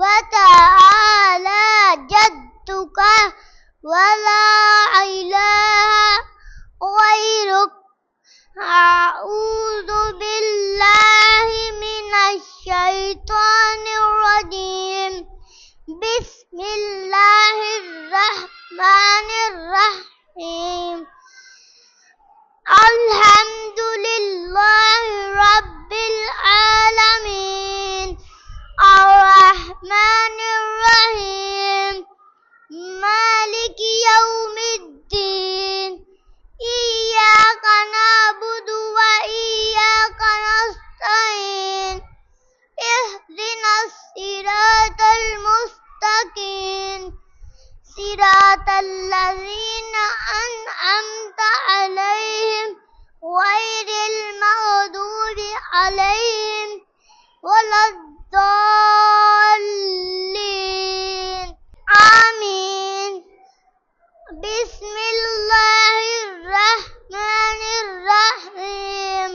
وتعالى جدك ولا إله غيرك أعوذ بالله من الشيطان الرجيم بسم الله الرحمن الرحيم الحمد لله رب العالمين الرحمن الرحيم مالك يوم الدين إياك نعبد وإياك نستعين اهدنا الصراط المستقيم صراط الذين أنعمت عليهم غير المغضوب عليهم ولا الضالين آمين بسم الله الرحمن الرحيم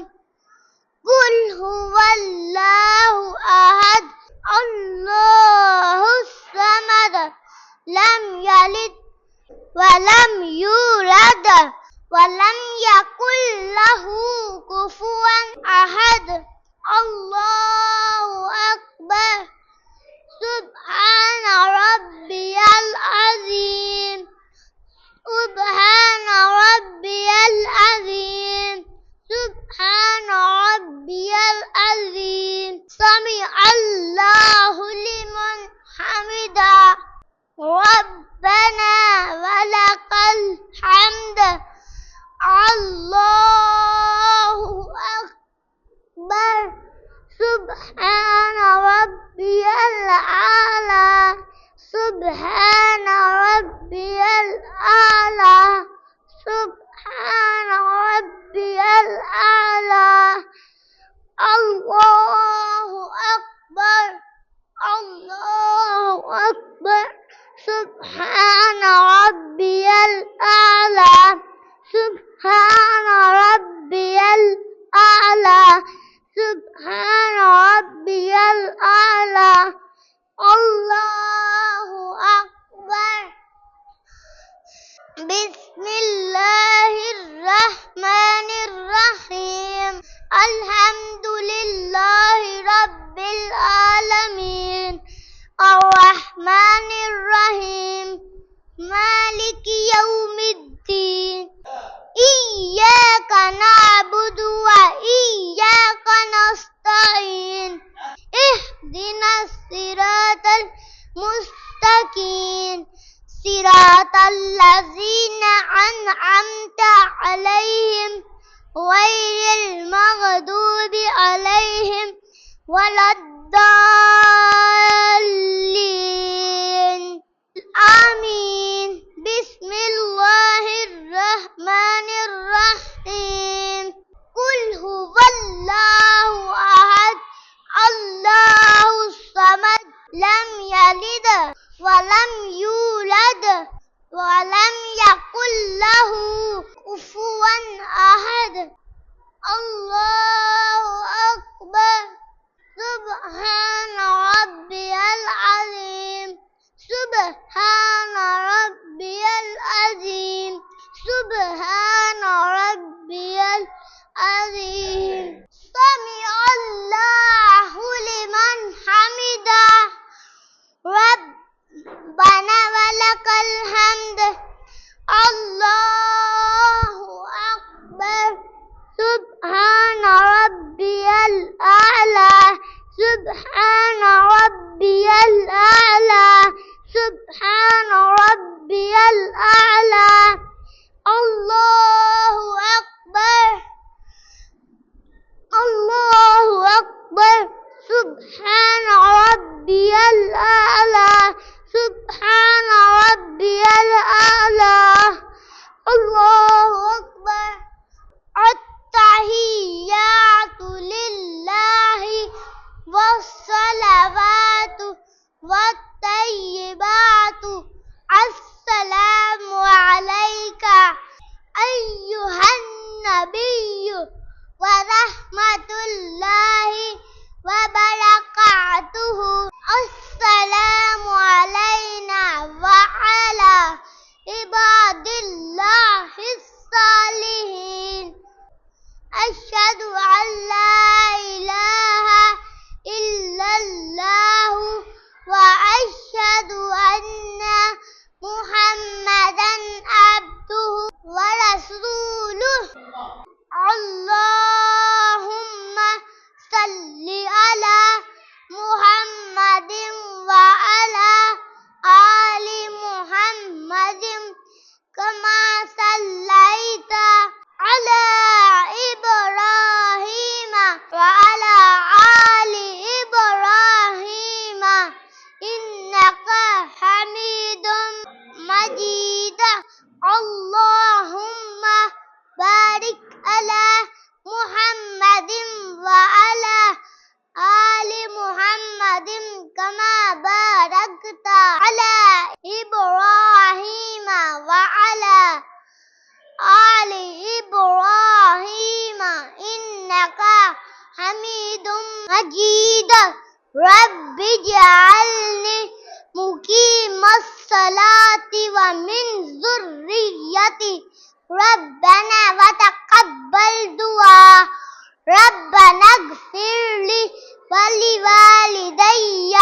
قل هو الله أحد الله الصمد لم يلد ولم يولد ولم يكن له كفوا أحد الله أكبر سبحان ربي العظيم سبحان ربي العظيم سبحان ربي العظيم سمع الله لمن حمده ربنا ولك الحمد الله أكبر سبحان ربي الأعلى سبحان ربي الأعلى سبحان ربي الأعلى الله أكبر الله أكبر سبحان ربي الأعلى سبحان ربي الأعلى سبحان ربي الأعلى الله أكبر بسم الله الرحمن الرحيم الحمد لله رب العالمين الرحمن الرحيم مالك يوم الدين إياك نعبد وإياك نستعين اهدنا الصراط المستقيم صراط الذين أنعمت عليهم غير المغضوب عليهم ولا الضالين آمين بسم الله الرحمن الرحيم قل هو الله أحد الله الصمد لم يلد ولم يولد ولم يكن له كفوا أحد الله أكبر سبحان ربي العظيم سبحان ربي العظيم سبحان ربي العظيم سمع الله لمن حمده ربنا ولك الحمد الله أكبر سبحان ربي الأعلى سبحان ربي الأعلى سبحان ربي الأعلى الله أكبر الله أكبر سبحان ربي الأعلى سبحان ربي الأعلى الله أكبر التحيات لله والصلوات والطيبات السلام عليك أيها النبي ورحمة الله وبركاته السلام رب اجعلني مقيم الصلاة ومن ذريتي ربنا وتقبل دعاء ربنا اغفر لي ولوالدي